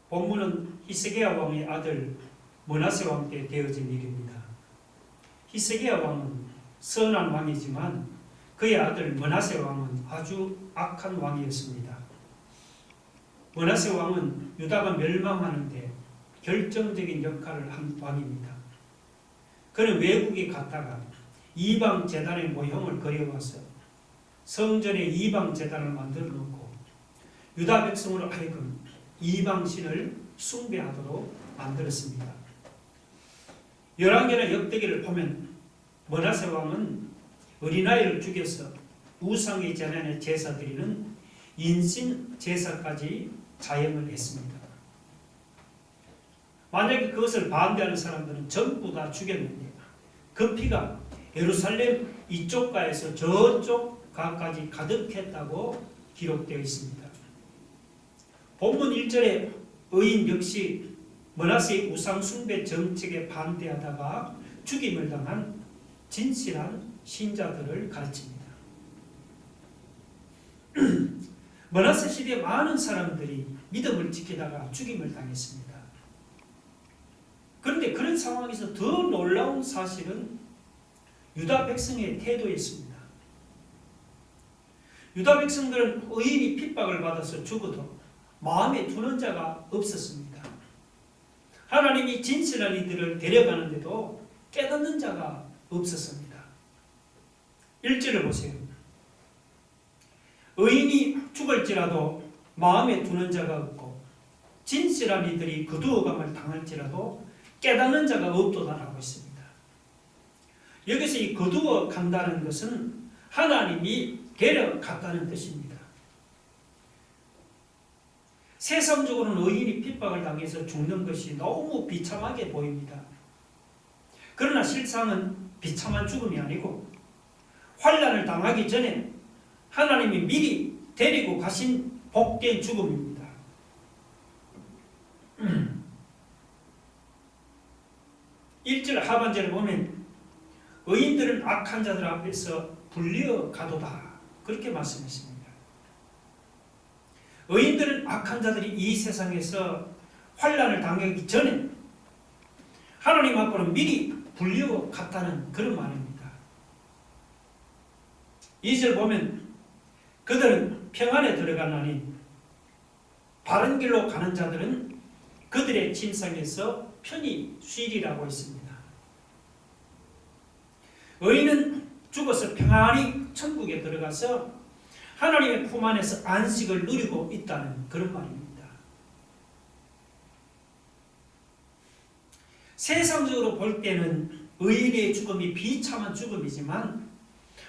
본문은 히스기야 왕의 아들 므낫세 왕 때 되어진 일입니다. 히스기야 왕은 선한 왕이지만 그의 아들 므낫세 왕은 아주 악한 왕이었습니다. 므낫세 왕은 유다가 멸망하는데 결정적인 역할을 한 왕입니다. 그는 외국에 갔다가 이방 제단의 모형을 그려와서 성전에 이방 제단을 만들어 놓고 유다 백성으로 하여금 이방 신을 숭배하도록 만들었습니다. 열왕기나 역대기를 보면 므낫세 왕은 어린아이를 죽여서 우상의 재단에 제사 드리는 인신 제사까지 자행을 했습니다. 만약에 그것을 반대하는 사람들은 전부 다 죽였는데 그 피가 예루살렘 이쪽가에서 저쪽 가까지 가득했다고 기록되어 있습니다. 본문 1절에 의인 역시 므낫세의 우상 숭배 정책에 반대하다가 죽임을 당한 진실한 신자들을 가르칩니다. 므낫세 시대에 많은 사람들이 믿음을 지키다가 죽임을 당했습니다. 그런데 그런 상황에서 더 놀라운 사실은 유다 백성의 태도였습니다. 유다 백성들은 의인이 핍박을 받아서 죽어도 마음에 두는 자가 없었습니다. 하나님이 진실한 이들을 데려가는데도 깨닫는 자가 없었습니다. 1절을 보세요. 의인이 죽을지라도 마음에 두는 자가 없고 진실한 이들이 거두어감을 당할지라도 깨닫는 자가 없도다라고 했습니다. 여기서 이 거두어 간다는 것은 하나님이 데려갔다는 뜻입니다. 세상적으로는 의인이 핍박을 당해서 죽는 것이 너무 비참하게 보입니다. 그러나 실상은 비참한 죽음이 아니고 환난을 당하기 전에 하나님이 미리 데리고 가신 복된 죽음입니다. 1절 하반절에 보면 의인들은 악한 자들 앞에서 불리어 가도다 그렇게 말씀했습니다. 의인들은 악한 자들이 이 세상에서 환난을 당하기 전에 하나님 앞으로 미리 불리어 갔다는 그런 말입니다. 2절 보면 그들은 평안에 들어가나니 바른 길로 가는 자들은 그들의 침상에서 편히 쉬리라고 했습니다. 의인은 죽어서 평안히 천국에 들어가서 하나님의 품 안에서 안식을 누리고 있다는 그런 말입니다. 세상적으로 볼 때는 의인의 죽음이 비참한 죽음이지만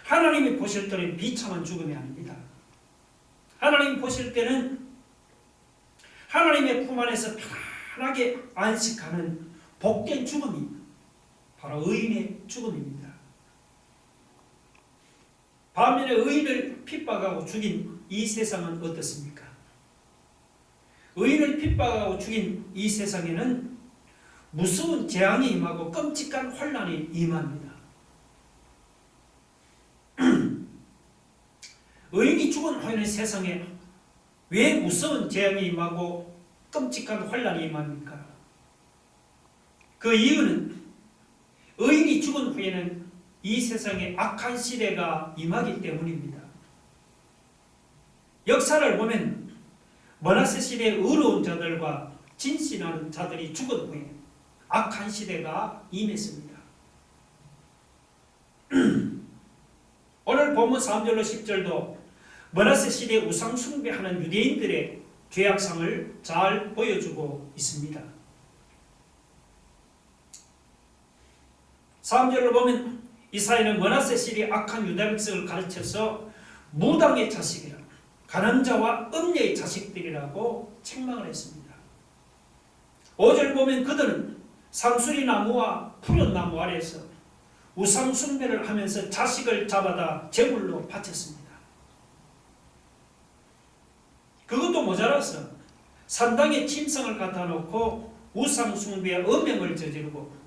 하나님이 보실 때는 비참한 죽음이 아닙니다. 하나님 보실 때는 하나님의 품 안에서 편하게 안식하는 복된 죽음이 바로 의인의 죽음입니다. 반면에 의인을 핍박하고 죽인 이 세상은 어떻습니까? 의인을 핍박하고 죽인 이 세상에는 무서운 재앙이 임하고 끔찍한 환난이 임합니다. 의인이 죽은 후에는 세상에 왜 무서운 재앙이 임하고 끔찍한 환난이 임합니까? 그 이유는 의인이 죽은 후에는 이 세상에 악한 시대가 임하기 때문입니다. 역사를 보면 므낫세 시대의 의로운 자들과 진실한 자들이 죽은 후에 악한 시대가 임했습니다. 오늘 본문 3절로 10절도 므낫세 시대에 우상 숭배하는 유대인들의 죄악상을 잘 보여주고 있습니다. 3절을 보면 이사야는 므낫세 시대의 악한 유다 백성을 가르쳐서 무당의 자식이라 가늠자와 음녀의 자식들이라고 책망을 했습니다. 5절 보면 그들은 상수리 나무와 푸른 나무 아래에서 우상 숭배를 하면서 자식을 잡아다 제물로 바쳤습니다. 그것도 모자라서 산당에 침상을 갖다 놓고 우상 숭배의 음행을 저지르고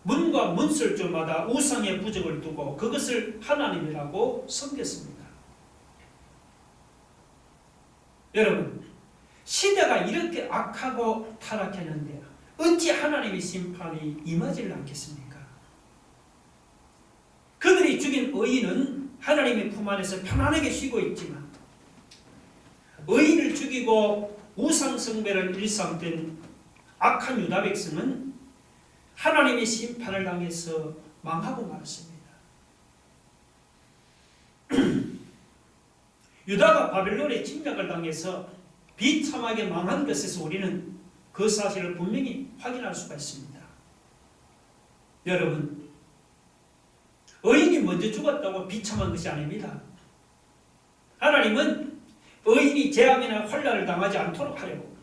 문과 문설주마다 우상의 부적을 두고 그것을 하나님이라고 섬겼습니다. 여러분, 시대가 이렇게 악하고 타락했는데 어찌 하나님의 심판이 임하지를 않겠습니까? 그들이 죽인 의인은 하나님의 품 안에서 편안하게 쉬고 있지만 의인을 죽이고 우상숭배를 일삼던 악한 유다 백성은 하나님의 심판을 당해서 망하고 말았습니다. 유다가 바벨론의 침략을 당해서 비참하게 망한 것에서 우리는 그 사실을 분명히 확인할 수가 있습니다. 여러분, 의인이 먼저 죽었다고 비참한 것이 아닙니다. 하나님은 의인이 재앙이나 환난을 당하지 않도록 하려고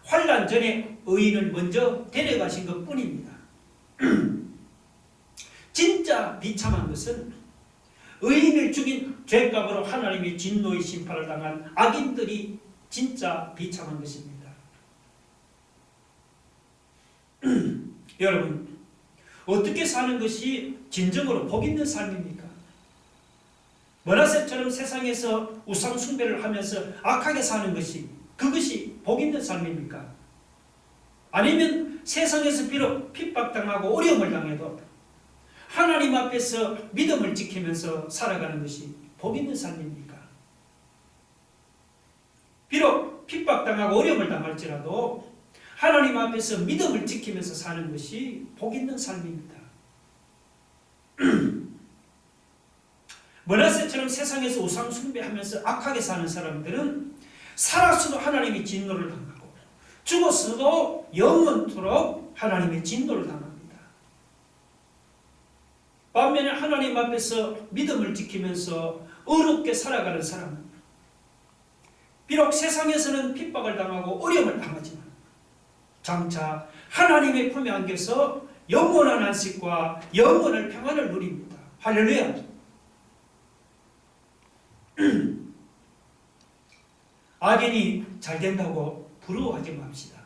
환난 전에 의인을 먼저 데려가신 것뿐입니다. 진짜 비참한 것은 의인을 죽인 죄값으로 하나님의 진노의 심판을 당한 악인들이 진짜 비참한 것입니다. 여러분, 어떻게 사는 것이 진정으로 복 있는 삶입니까? 므낫세처럼 세상에서 우상 숭배를 하면서 악하게 사는 것이 그것이 복 있는 삶입니까? 아니면 세상에서 비록 핍박당하고 어려움을 당해도 하나님 앞에서 믿음을 지키면서 살아가는 것이 복 있는 삶입니까? 비록 핍박당하고 어려움을 당할지라도 하나님 앞에서 믿음을 지키면서 사는 것이 복 있는 삶입니다. 므낫세처럼 세상에서 우상 숭배하면서 악하게 사는 사람들은 살아서도 하나님의 진노를 당하고 죽었어도 영원토록 하나님의 진노를 당합니다. 반면에 하나님 앞에서 믿음을 지키면서 의롭게 살아가는 사람은 비록 세상에서는 핍박을 당하고 어려움을 당하지만 장차 하나님의 품에 안겨서 영원한 안식과 영원한 평안을 누립니다. 할렐루야. 악인이 잘 된다고 부러워하지 맙시다.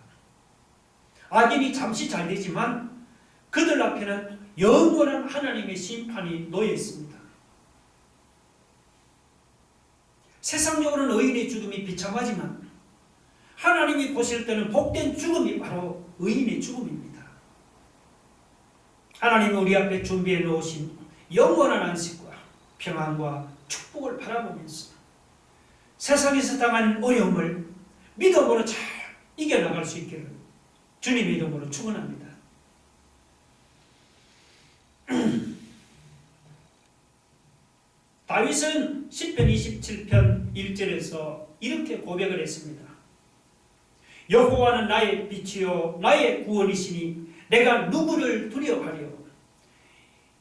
악인이 잠시 잘 되지만 그들 앞에는 영원한 하나님의 심판이 놓여 있습니다. 세상적으로는 의인의 죽음이 비참하지만 하나님이 보실 때는 복된 죽음이 바로 의인의 죽음입니다. 하나님이 우리 앞에 준비해 놓으신 영원한 안식과 평안과 축복을 바라보면서 세상에서 당한 어려움을 믿음으로 잘 이겨나갈 수 있기를 주님의 이름으로 축원합니다. 다윗은 시편 27편 1절에서 이렇게 고백을 했습니다. 여호와는 나의 빛이요 나의 구원이시니 내가 누구를 두려워하리요.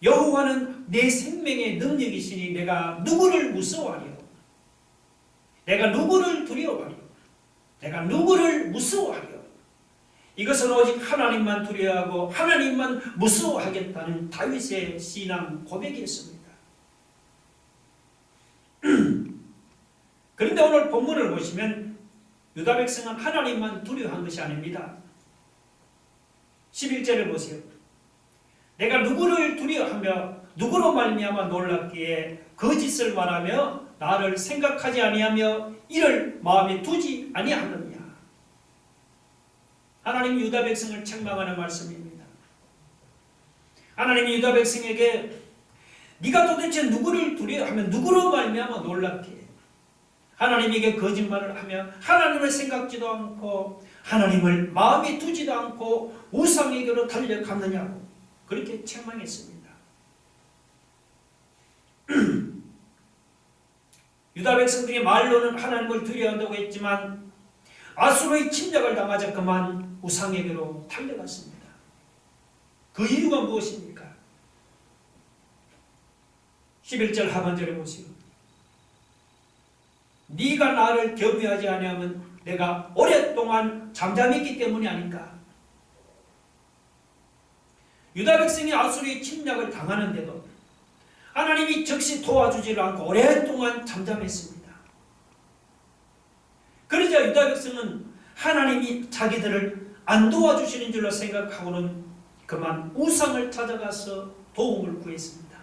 여호와는 내 생명의 능력이시니 내가 누구를 무서워하리요. 내가 누구를 두려워하리요. 내가 누구를 무서워하리요. 이것은 오직 하나님만 두려워하고 하나님만 무서워하겠다는 다윗의 신앙 고백이었습니다. 그런데 오늘 본문을 보시면 유다 백성은 하나님만 두려워한 것이 아닙니다. 11절을 보세요. 내가 누구를 두려워하며 누구로 말미암아 놀랍기에 거짓을 말하며 나를 생각하지 아니하며 이를 마음에 두지 아니하느냐. 하나님이 유다 백성을 책망하는 말씀입니다. 하나님이 유다 백성에게 네가 도대체 누구를 두려워하며 누구로 말미암아 놀랍게 하나님에게 거짓말을 하며 하나님을 생각지도 않고 하나님을 마음에 두지도 않고 우상에게로 달려갔느냐고 그렇게 책망했습니다. 유다 백성들이 말로는 하나님을 두려워한다고 했지만 아수르의 침략을 당하자 그만 우상에게로 달려갔습니다. 그 이유가 무엇입니까? 11절 하반절에 보시오. 네가 나를 경외하지 아니하면 내가 오랫동안 잠잠했기 때문이 아닌가. 유다 백성이 아수르의 침략을 당하는데도 하나님이 적시 도와주지를 않고 오랫동안 잠잠했습니다. 그러자 유다 백성은 하나님이 자기들을 안 도와주시는 줄로 생각하고는 그만 우상을 찾아가서 도움을 구했습니다.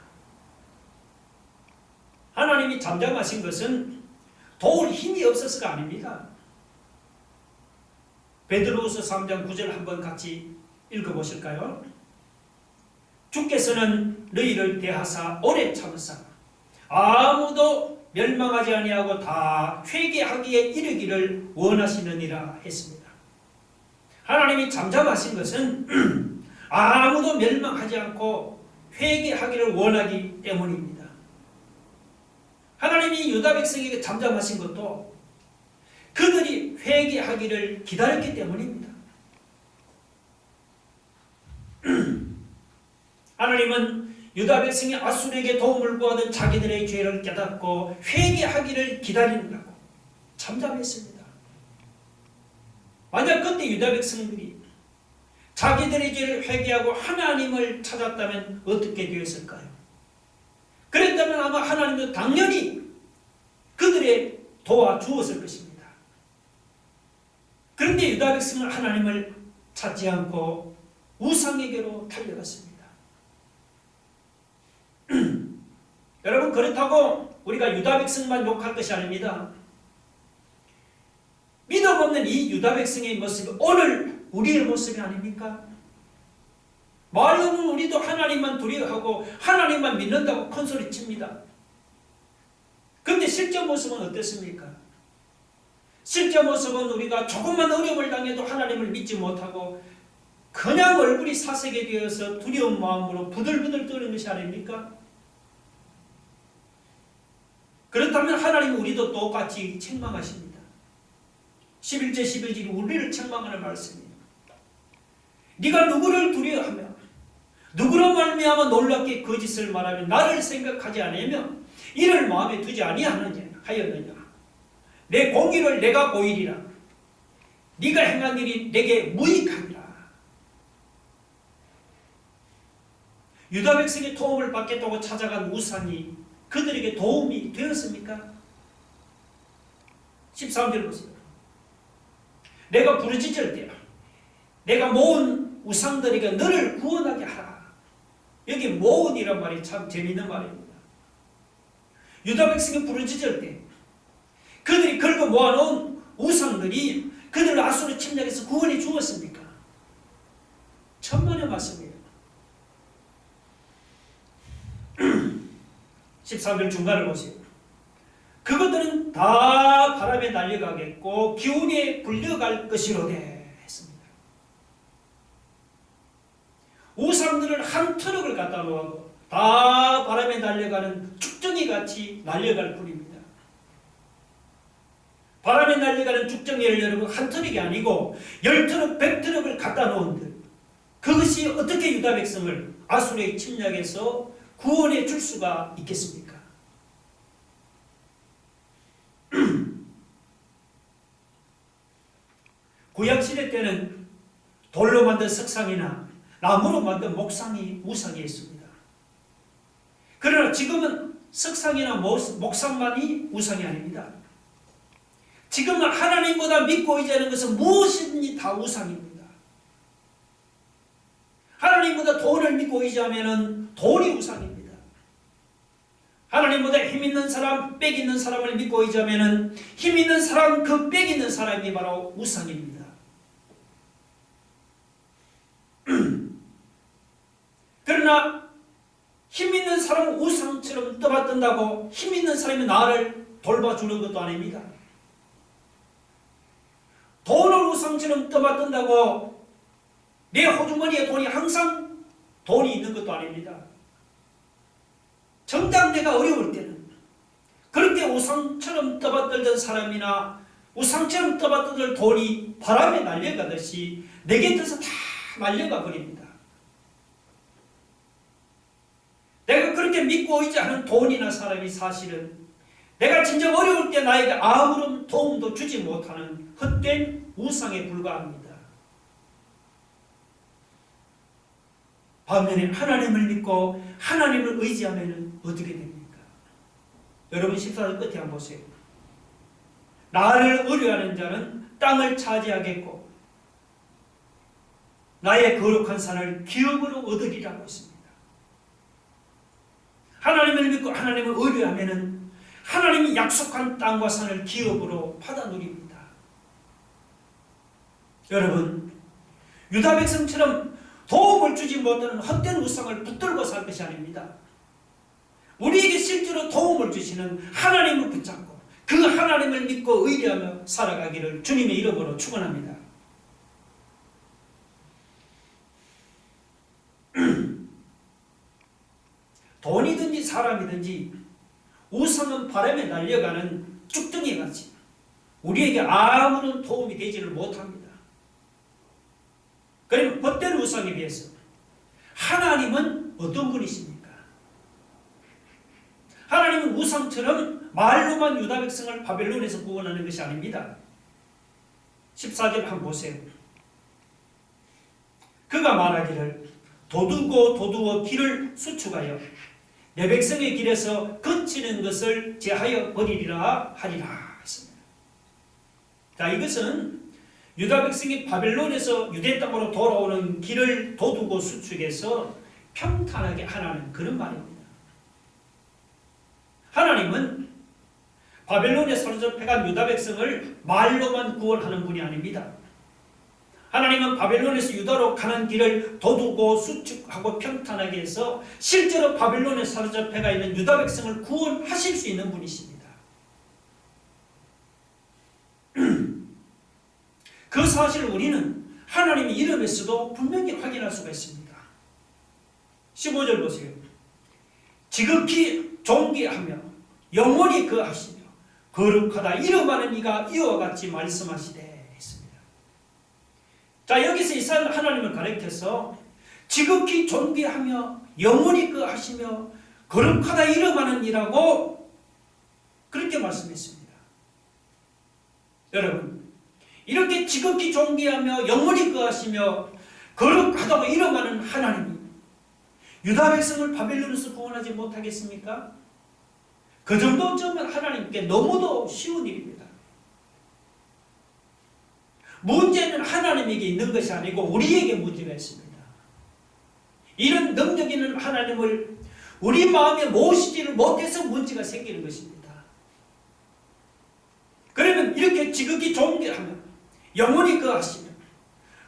하나님이 잠잠하신 것은 도울 힘이 없어서가 아닙니다. 베드로후서 3장 9절 한번 같이 읽어보실까요? 주께서는 너희를 대하사 오래 참으사 아무도 멸망하지 아니하고 다 회개하기에 이르기를 원하시느니라 했습니다. 하나님이 잠잠하신 것은 아무도 멸망하지 않고 회개하기를 원하기 때문입니다. 하나님이 유다 백성에게 잠잠하신 것도 그들이 회개하기를 기다렸기 때문입니다. 하나님은 유다 백성이 아수르에게 도움을 구하던 자기들의 죄를 깨닫고 회개하기를 기다리느라고 잠잠했습니다. 만약 그때 유다 백성들이 자기들의 죄를 회개하고 하나님을 찾았다면 어떻게 되었을까요? 그랬다면 아마 하나님도 당연히 그들의 도와주었을 것입니다. 그런데 유다 백성은 하나님을 찾지 않고 우상에게로 달려갔습니다. 여러분, 그렇다고 우리가 유다 백성만 욕할 것이 아닙니다. 믿음 없는 이 유다 백성의 모습이 오늘 우리의 모습이 아닙니까? 말로는 우리도 하나님만 두려워하고 하나님만 믿는다고 큰소리 칩니다. 그런데 실제 모습은 어떻습니까? 실제 모습은 우리가 조금만 어려움을 당해도 하나님을 믿지 못하고 그냥 얼굴이 사색이 되어서 두려운 마음으로 부들부들 떠는 것이 아닙니까? 그렇다면 하나님은 우리도 똑같이 책망하십니다. 11절 11절이 우리를 책망하는 말씀입니다. 네가 누구를 두려워하며 누구로 말미암아 놀랍게 거짓을 말하며 나를 생각하지 않으며 이를 마음에 두지 아니하였느냐. 내 공의를 내가 보이리라. 네가 행한 일이 내게 무익하니라. 유다 백성의 도움을 받겠다고 찾아간 우상이 그들에게 도움이 되었습니까? 13절 보세요. 내가 부르짖을 때야 내가 모은 우상들에게 너를 구원하게 하라. 여기 모은이란 말이 참 재미있는 말입니다. 유다 백성이 부르짖을 때 그들이 긁어 모아놓은 우상들이 그들을 아수르 침략해서 구원해 주었습니까? 천만의 말씀이에요. 13절 중간을 보세요. 그것들은 다 바람에 날려가겠고 기운에 불려갈 것이로되 했습니다. 우상들을 한 트럭을 갖다 놓아도 다 바람에 날려가는 죽정이 같이 날려갈 뿐입니다. 바람에 날려가는 죽정이를 여러분 한 트럭이 아니고 10트럭, 100트럭을 갖다 놓은들 그것이 어떻게 유다 백성을 아수르의 침략에서 구원해 줄 수가 있겠습니까? 구약시대 때는 돌로 만든 석상이나 나무로 만든 목상이 우상이 있습니다. 그러나 지금은 석상이나 목상만이 우상이 아닙니다. 지금은 하나님보다 믿고 의지하는 것은 무엇이든지 다 우상입니다. 하나님보다 돈을 믿고 의지하면 돈이 우상입니다. 하나님보다 힘 있는 사람, 빽 있는 사람을 믿고 의지하면 힘 있는 사람, 그 빽 있는 사람이 바로 우상입니다. 그러나 힘 있는 사람은 우상처럼 떠받든다고 힘 있는 사람이 나를 돌봐주는 것도 아닙니다. 돈을 우상처럼 떠받든다고 내 호주머니에 돈이 항상 돈이 있는 것도 아닙니다. 정작 내가 어려울 때는 그렇게 우상처럼 떠받들던 사람이나 우상처럼 떠받들던 돈이 바람에 날려가듯이 내 곁에서 다 날려가 버립니다. 내가 그렇게 믿고 의지하는 돈이나 사람이 사실은 내가 진정 어려울 때 나에게 아무런 도움도 주지 못하는 헛된 우상에 불과합니다. 반면에 하나님을 믿고 하나님을 의지하면 어떻게 됩니까? 여러분 14절 끝에 한번 보세요. 나를 의뢰하는 자는 땅을 차지하겠고 나의 거룩한 산을 기업으로 얻으리라고 했습니다. 하나님을 믿고 하나님을 의뢰하면 하나님이 약속한 땅과 산을 기업으로 받아 누립니다. 여러분, 유다 백성처럼 도움을 주지 못하는 헛된 우상을 붙들고 살 것이 아닙니다. 우리에게 실제로 도움을 주시는 하나님을 붙잡고 그 하나님을 믿고 의뢰하며 살아가기를 주님의 이름으로 축원합니다. 돈이든지 사람이든지 우상은 바람에 날려가는 쭉정이 같이 우리에게 아무런 도움이 되지를 못합니다. 그러면 헛된 우상에 비해서 하나님은 어떤 분이십니까? 하나님은 우상처럼 말로만 유다 백성을 바벨론에서 구원하는 것이 아닙니다. 14절 한번 보세요. 그가 말하기를 도두고 길을 수축하여 내 백성의 길에서 거치는 것을 제하여 버리리라 하리라 했습니다. 자, 이것은 유다 백성이 바벨론에서 유대 땅으로 돌아오는 길을 도두고 수축해서 평탄하게 하라는 그런 말입니다. 하나님은 바벨론에 사로잡혀간 유다 백성을 말로만 구원하는 분이 아닙니다. 하나님은 바벨론에서 유다로 가는 길을 도두고 수축하고 평탄하게 해서 실제로 바벨론에 사로잡혀가 있는 유다 백성을 구원하실 수 있는 분이십니다. 그 사실을 우리는 하나님의 이름에서도 분명히 확인할 수가 있습니다. 15절 보세요. 지극히 존귀하며 영원히 거하시며 거룩하다 이름하는 이가 이와 같이 말씀하시되 했습니다. 자, 여기서 이사야는 하나님을 가리켜서 지극히 존귀하며 영원히 거하시며 거룩하다 이름하는 이라고 그렇게 말씀했습니다. 여러분, 이렇게 지극히 존귀하며 영원히 거하시며 거룩하다고 이름하는 하나님이 유다 백성을 바벨론에서 구원하지 못하겠습니까? 그 정도쯤은 하나님께 너무도 쉬운 일입니다. 문제는 하나님에게 있는 것이 아니고 우리에게 문제가 있습니다. 이런 능력 있는 하나님을 우리 마음에 모시지를 못해서 문제가 생기는 것입니다. 그러면 이렇게 지극히 존귀하며 영원히 거하시며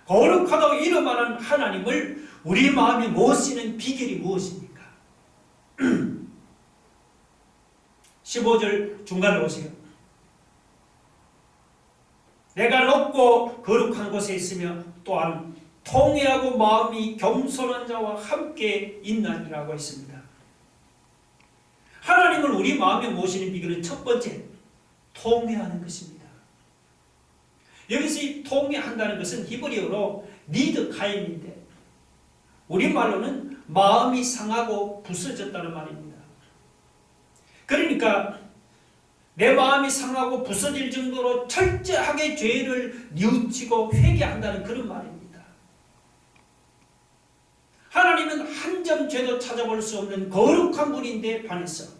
거룩하다고 이름하는 하나님을 우리 마음에 모시는 비결이 무엇입니까? 15절 중간에 보세요. 내가 높고 거룩한 곳에 있으며 또한 통회하고 마음이 겸손한 자와 함께 있나니라고 했습니다. 하나님을 우리 마음에 모시는 비결은 첫 번째, 통회하는 것입니다. 여기서 이 통회한다는 것은 히브리어로 니드카임인데 우리말로는 마음이 상하고 부서졌다는 말입니다. 그러니까 내 마음이 상하고 부서질 정도로 철저하게 죄를 뉘우치고 회개한다는 그런 말입니다. 하나님은 한 점 죄도 찾아볼 수 없는 거룩한 분인데 반해서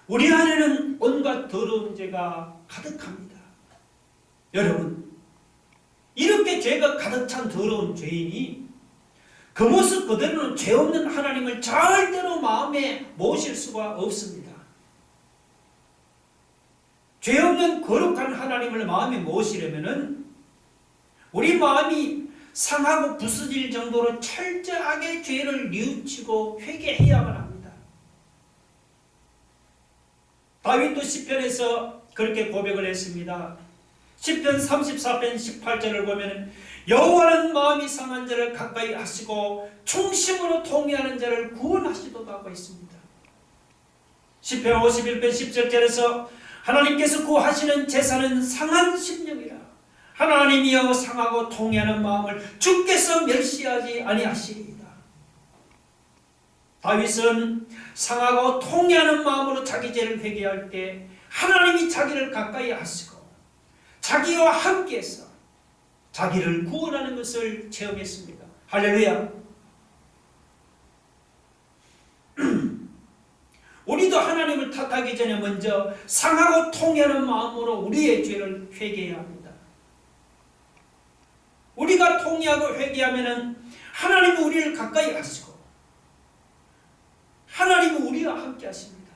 우리 안에는 온갖 더러운 죄가 가득합니다. 여러분, 이렇게 죄가 가득 찬 더러운 죄인이 그 모습 그대로는 죄 없는 하나님을 절대로 마음에 모실 수가 없습니다. 죄 없는 거룩한 하나님을 마음에 모시려면은 우리 마음이 상하고 부서질 정도로 철저하게 죄를 뉘우치고 회개해야만 합니다. 다윗도 시편에서 그렇게 고백을 했습니다. 시편 34편 18절을 보면 여호와는 마음이 상한 자를 가까이 하시고 충심으로 통회하는 자를 구원하시도다 하고 있습니다. 시편 51편 10절에서 하나님께서 구하시는 제사는 상한 심령이라 하나님이여 상하고 통회하는 마음을 주께서 멸시하지 아니하시리이다. 다윗은 상하고 통회하는 마음으로 자기 죄를 회개할 때 하나님이 자기를 가까이 하시고 자기와 함께해서 자기를 구원하는 것을 체험했습니다. 할렐루야. 우리도 하나님을 탓하기 전에 먼저 상하고 통회하는 마음으로 우리의 죄를 회개해야 합니다. 우리가 통회하고 회개하면 하나님이 우리를 가까이 하시고 하나님은 우리와 함께 하십니다.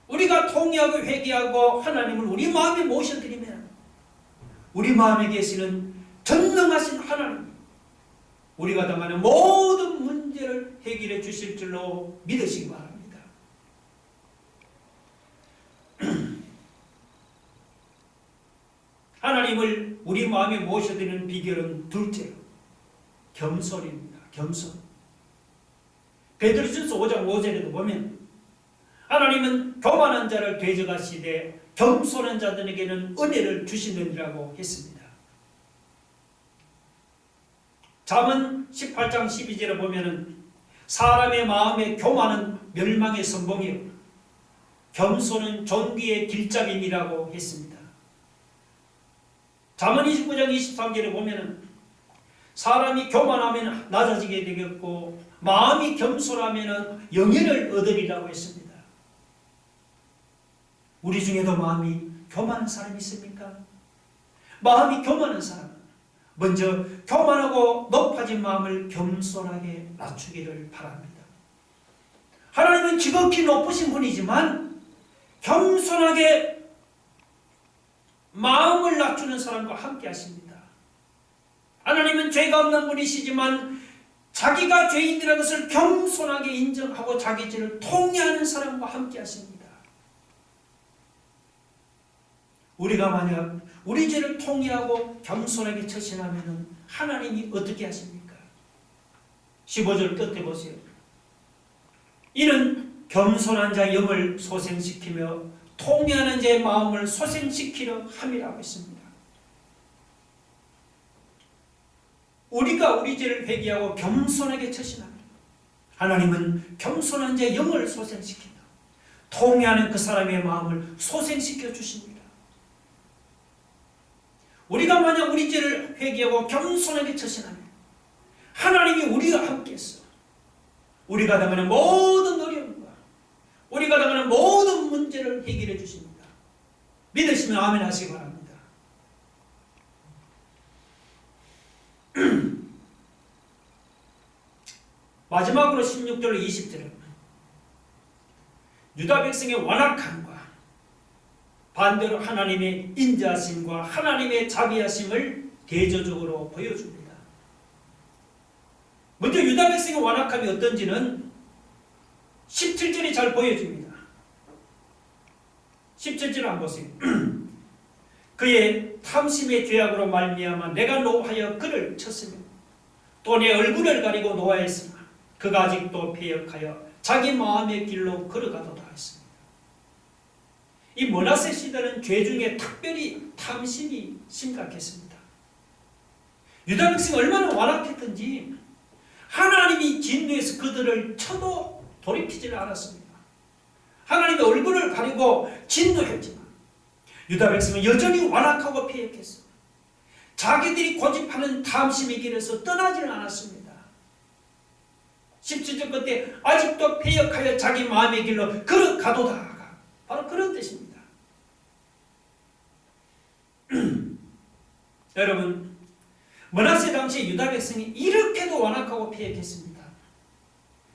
우리가 통회하고 회개하고 하나님을 우리 마음에 모셔드리면 우리 마음에 계시는 전능하신 하나님, 우리가 당하는 모든 문제를 해결해 주실 줄로 믿으시기 바랍니다. 하나님을 우리 마음에 모셔드리는 비결은 둘째로 겸손입니다. 겸손. 베드로전서 5장 5절에도 보면 하나님은 교만한 자를 대적하시되 겸손한 자들에게는 은혜를 주시느니라고 했습니다. 잠언 18장 12절에 보면은 사람의 마음에 교만은 멸망의 선봉이요 겸손은 존귀의 길잡임이라고 했습니다. 잠언 29장 23절에 보면은 사람이 교만하면 낮아지게 되겠고 마음이 겸손하면 영예를 얻으리라고 했습니다. 우리 중에도 마음이 교만한 사람이 있습니까? 마음이 교만한 사람, 먼저 교만하고 높아진 마음을 겸손하게 낮추기를 바랍니다. 하나님은 지극히 높으신 분이지만 겸손하게 마음을 낮추는 사람과 함께 하십니다. 하나님은 죄가 없는 분이시지만 자기가 죄인이라는 것을 겸손하게 인정하고 자기 죄를 통회하는 사람과 함께 하십니다. 우리가 만약 우리 죄를 통회하고 겸손하게 처신하면 하나님이 어떻게 하십니까? 15절 끝에 보세요. 이는 겸손한 자의 영을 소생시키며 통회하는 자의 마음을 소생시키려 함이라고 했습니다. 우리가 우리 죄를 회개하고 겸손하게 처신하면 하나님은 겸손한 자의 영을 소생시킨다. 통회하는 그 사람의 마음을 소생시켜 주십니다. 우리가 만약 우리 죄를 회개하고 겸손하게 처신하면 하나님이 우리와 함께해서 우리가 당하는 모든 어려움과 우리가 당하는 모든 문제를 해결해 주십니다. 믿으시면 아멘 하시기 바랍니다. 마지막으로 16절로 20절은 유다 백성의 완악함과 반대로 하나님의 인자하심과 하나님의 자비하심을 대조적으로 보여줍니다. 먼저 유다 백성의 완악함이 어떤지는 17절이 잘 보여줍니다. 17절 한번 보세요. 그의 탐심의 죄악으로 말미암아 내가 노하여 그를 쳤으며 또 내 얼굴을 가리고 노하였으나 그가 아직도 패역하여 자기 마음의 길로 걸어가도다 했습니다. 이 므낫세 시대는 죄 중에 특별히 탐심이 심각했습니다. 유다 백성이 얼마나 완악했던지 하나님이 진노해서 그들을 쳐도 돌이키지를 않았습니다. 하나님의 얼굴을 가리고 진노했지만 유다 백성은 여전히 완악하고 패역했습니다. 자기들이 고집하는 탐심의 길에서 떠나지는 않았습니다. 17절 끝에 아직도 패역하여 자기 마음의 길로 걸어가도다. 바로 그런 뜻입니다. 여러분, 므낫세 당시 유다 백성이 이렇게도 완악하고 패역했습니다.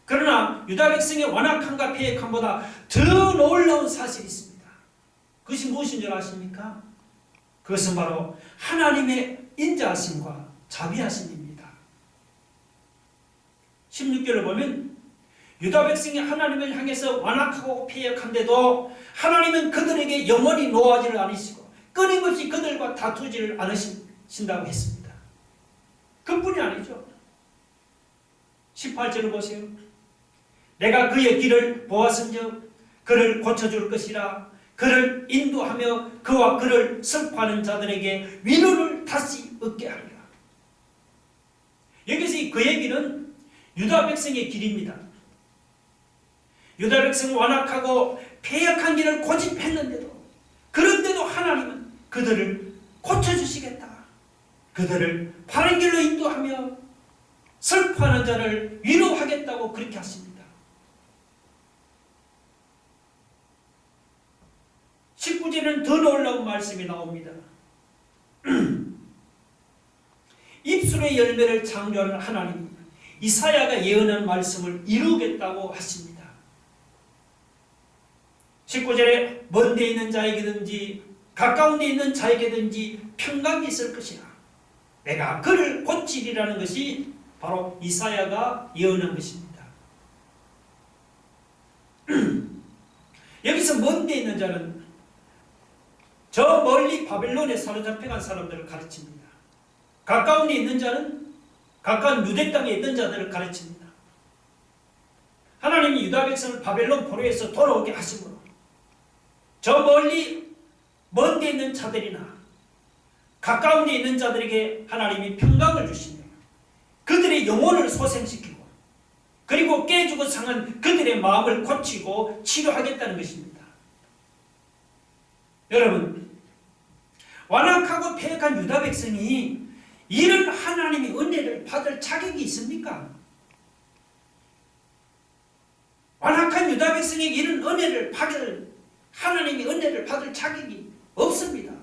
그러나 유다 백성의 완악함과 패역함보다 더 놀라운 사실이 있습니다. 그것이 무엇인 줄 아십니까? 그것은 바로 하나님의 인자하심과 자비하심입니다. 16절을 보면 유다 백성이 하나님을 향해서 완악하고 패역한데도 하나님은 그들에게 영원히 노하지를 않으시고 끊임없이 그들과 다투지를 않으신다고 했습니다. 그뿐이 아니죠. 18절을 보세요. 내가 그의 길을 보았은즉 그를 고쳐줄 것이라. 그를 인도하며 그와 그를 슬퍼하는 자들에게 위로를 다시 얻게 하리라. 여기서 이 그의 길은 유다 백성의 길입니다. 유다 백성은 완악하고 패역한 길을 고집했는데도 그런데도 하나님은 그들을 고쳐주시겠다. 그들을 바른 길로 인도하며 슬퍼하는 자를 위로하겠다고 그렇게 하십니다. 19절에는 더 놀라운 말씀이 나옵니다. 입술의 열매를 창조하는 하나님, 이사야가 예언한 말씀을 이루겠다고 하십니다. 19절에 먼 데 있는 자에게든지 가까운 데 있는 자에게든지 평강이 있을 것이라. 내가 그를 고치리라는 것이 바로 이사야가 예언한 것입니다. 여기서 먼 데 있는 자는 저 멀리 바벨론에 사로잡혀간 사람들을 가르칩니다. 가까운 데 있는 자는 가까운 유대 땅에 있던 자들을 가르칩니다. 하나님이 유다 백성을 바벨론 포로에서 돌아오게 하심으로 저 멀리 먼 데 있는 자들이나 가까운 데 있는 자들에게 하나님이 평강을 주시며 그들의 영혼을 소생시키고 그리고 깨지고 상한 그들의 마음을 고치고 치료하겠다는 것입니다. 여러분, 완악하고 패역한 유다 백성이 이런 하나님의 은혜를 받을 자격이 있습니까? 완악한 유다 백성에게 이런 은혜를 받을, 하나님의 은혜를 받을 자격이 없습니다.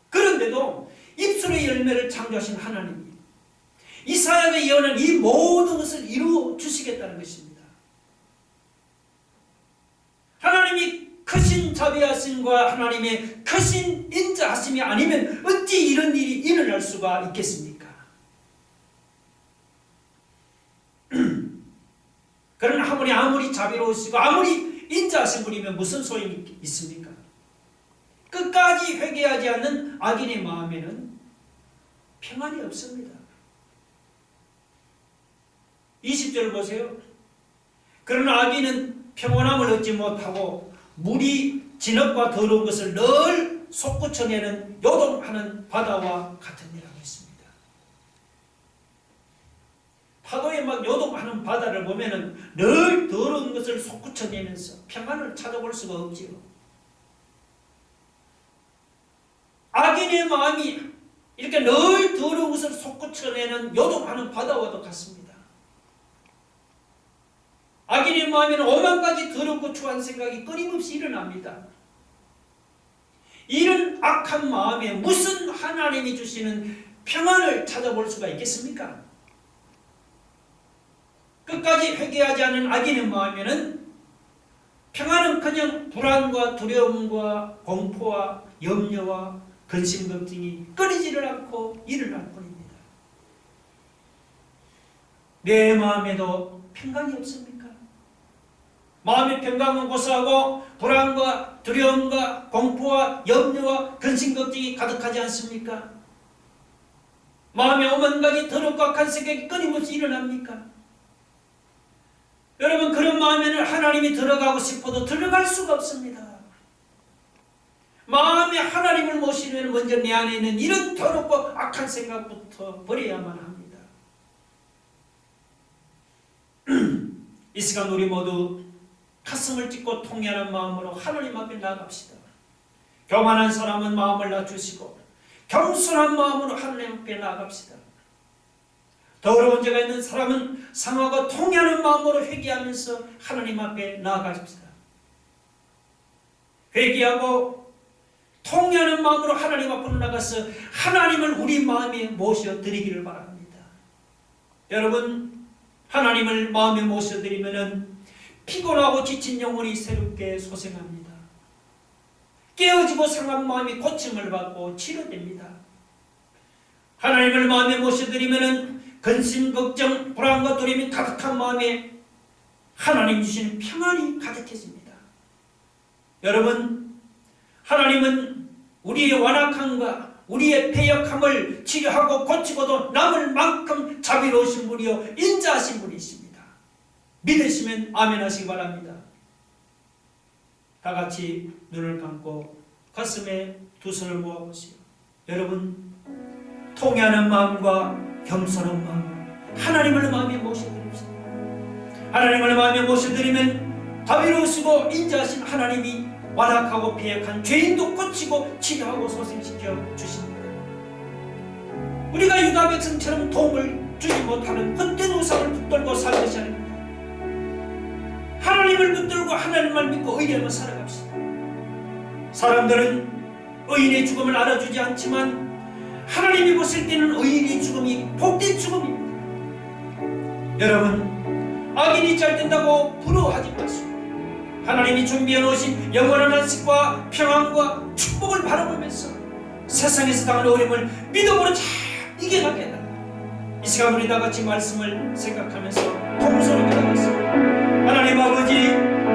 그런데도 입술의 열매를 창조하신 하나님이 이사야가 예언한 이 모든 것을 이루어 주시겠다는 것입니다. 하나님이 크신 자비하심과 하나님의 크신 인자하심이 아니면 어찌 이런 일이 일어날 수가 있겠습니까? 그러나 하나님이 아무리 자비로우시고 아무리 인자하신 분이면 무슨 소용이 있습니까? 끝까지 회개하지 않는 악인의 마음에는 평안이 없습니다. 20절 보세요. 그러나 악인은 평온함을 얻지 못하고 물이 진흙과 더러운 것을 늘 솟구쳐내는 요동하는 바다와 같으니라고 했습니다. 파도에 막 요동하는 바다를 보면은 늘 더러운 것을 솟구쳐내면서 평안을 찾아볼 수가 없지요. 악인의 마음이 이렇게 늘 더러운 것을 솟구쳐내는 요동하는 바다와도 같습니다. 악인의 마음에는 오만 가지 더럽고 추한 생각이 끊임없이 일어납니다. 이런 악한 마음에 무슨 하나님이 주시는 평안을 찾아볼 수가 있겠습니까? 끝까지 회개하지 않은 악인의 마음에는 평안은 그냥 불안과 두려움과 공포와 염려와 근심 걱정이 끊이지를 않고 일어날 뿐입니다. 내 마음에도 평강이 없습니까? 마음의 평강은 고사하고 불안과 두려움과 공포와 염려와 근심 걱정이 가득하지 않습니까? 마음에 오만 가지 더럽고 악한 생각이 끊임없이 일어납니까? 여러분, 그런 마음에는 하나님이 들어가고 싶어도 들어갈 수가 없습니다. 마음에 하나님을 모시려면 먼저 내 안에 있는 이런 더럽고 악한 생각부터 버려야만 합니다. 이 시간 우리 모두 가슴을 찢고 통회하는 마음으로 하나님 앞에 나아갑시다. 교만한 사람은 마음을 낮추시고 겸손한 마음으로 하나님 앞에 나아갑시다. 더러운 죄가 있는 사람은 상하고 통회하는 마음으로 회개하면서 하나님 앞에 나아갑시다. 회개하고 통회하는 마음으로 하나님 앞으로 나가서 하나님을 우리 마음에 모셔드리기를 바랍니다. 여러분, 하나님을 마음에 모셔드리면은 피곤하고 지친 영혼이 새롭게 소생합니다. 깨어지고 상한 마음이 고침을 받고 치료됩니다. 하나님을 마음에 모셔드리면은 근심, 걱정, 불안과 두려움이 가득한 마음에 하나님 주시는 평안이 가득해집니다. 여러분, 하나님은 우리의 완악함과 우리의 패역함을 치료하고 고치고도 남을 만큼 자비로우신 분이요 인자하신 분이십니다. 믿으시면 아멘 하시기 바랍니다. 다 같이 눈을 감고 가슴에 두 손을 모아보시오. 여러분, 통회하는 마음과 겸손한 마음, 하나님을 마음에 모셔드립시다. 하나님을 마음에 모셔드리면 자비로우시고 인자하신 하나님이 완악하고 패역한 죄인도 고치고 치료하고 소생시켜 주십니다. 우리가 유다 백성처럼 도움을 주지 못하는 헛된 우상을 붙들고 살 것이 아닙니다. 하나님을 붙들고 하나님만 믿고 의리하며 살아갑시다. 사람들은 의인의 죽음을 알아주지 않지만 하나님이 보실 때는 의인의 죽음이 복된 죽음입니다. 여러분, 악인이 잘 된다고 부러워하지 마시고 하나님이 준비해 놓으신 영원한 안식과 평안과 축복을 바라보면서 세상에서 당하는 어려움을 믿음으로 잘 이겨나게 해달라. 이 시간 우리 다 같이 말씀을 생각하면서 통성으로 기도하겠습니다. 하나님 아버지,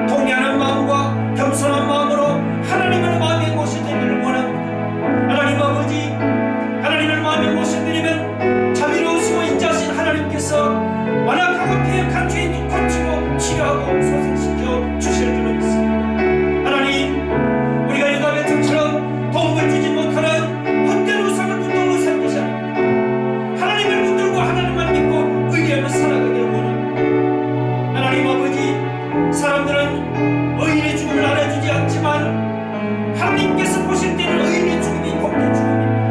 동의하는 마음과 겸손한 마음으로 하나님을 마음에 모셔드리기를 원합니다. 하나님 아버지, 하나님을 마음에 모셔드리면 자비로우시고 인자하신 하나님께서 완악하고 폐역한 죄인도 고치고 치료하고 소생시켜 주실 줄을 믿습니다. 하나님, 우리가 유다의 등처럼 도움을 주지 못하는 헛된 우상을 붙들고 살 것이 아닙니다. 하나님을 붙들고 하나님만 믿고 의리하며 살아가기를 원합니다. 하나님 아버지, 사람들은 의인의 죽음을 알아주지 않지만 하나님께서 보실 때는 의인의 죽음이 복된 죽음입니다.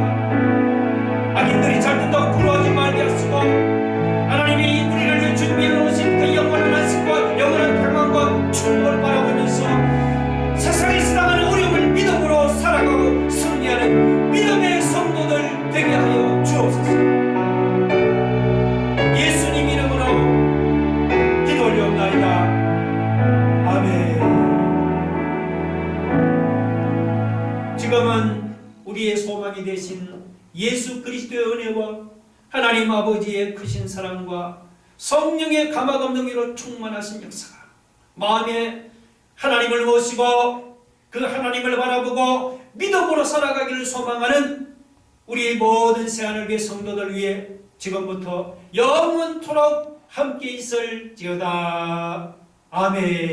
악인들이 잘못하고 부러워하지 말게 하시고 하나님이 우리를 위해 준비해 놓으신 그 영원한 안식과 영원한 평안과 축복을 바라보면서 세상에서 당하는 어려움을 믿음으로 살아가고 승리하는 믿음의 성도들 되게 하여 주옵소서. 예수님 이름으로 기도 올려옵나이다. 아멘. 지금은 우리의 소망이 되신 예수 그리스도의 은혜와 하나님 아버지의 크신 사랑과 성령의 감화감동으로 충만하신 역사가 마음에 하나님을 모시고 그 하나님을 바라보고 믿음으로 살아가기를 소망하는 우리 모든 새하늘교회 성도들 위해 지금부터 영원토록 함께 있을지어다. 아멘.